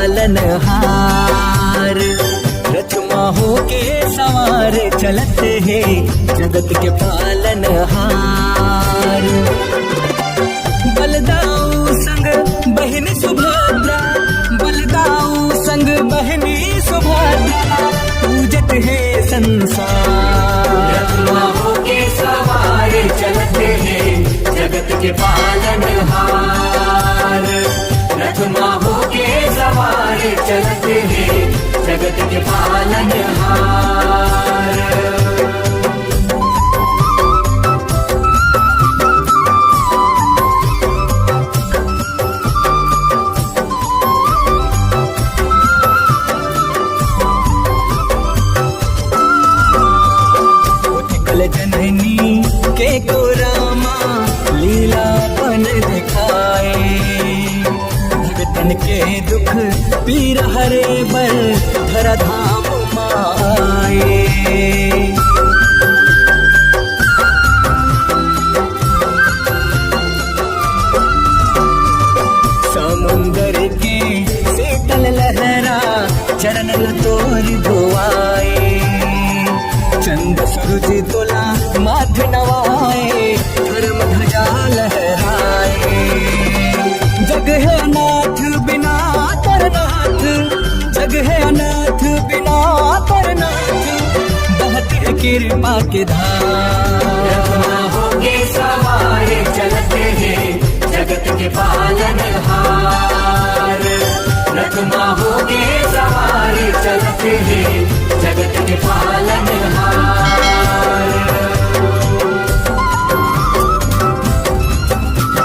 पालनहार, रथमा हो के सवार चलत है जगत के पालनहार। बलदाऊ संग बहन सुभद्रा, बलदाऊ संग बहनी सुभद्रा, पूजत है संसार। रथमा हो के सवार चलत है जगत के पालनहार, रथमा हो के सवार चलत है जगत के पालनहार। जननी के को रामा लीलापन दिखाए, भगतन के दुख पीर हरे बल धरा धाम माए। समुंदर के शीतल लहरा चरण तोर धोआए, चंद सूरज तोला माथ नवाए, धर्म ध्वजा लहराए। जग है अनाथ बिना तरनाथ, जग है अनाथ बिना तरनाथ, बहती है कृपा के धार। रथमा हो के सवार चलत है जगत के पालनहार, रथमा हो के सवार चलत है जगत के पालनहार।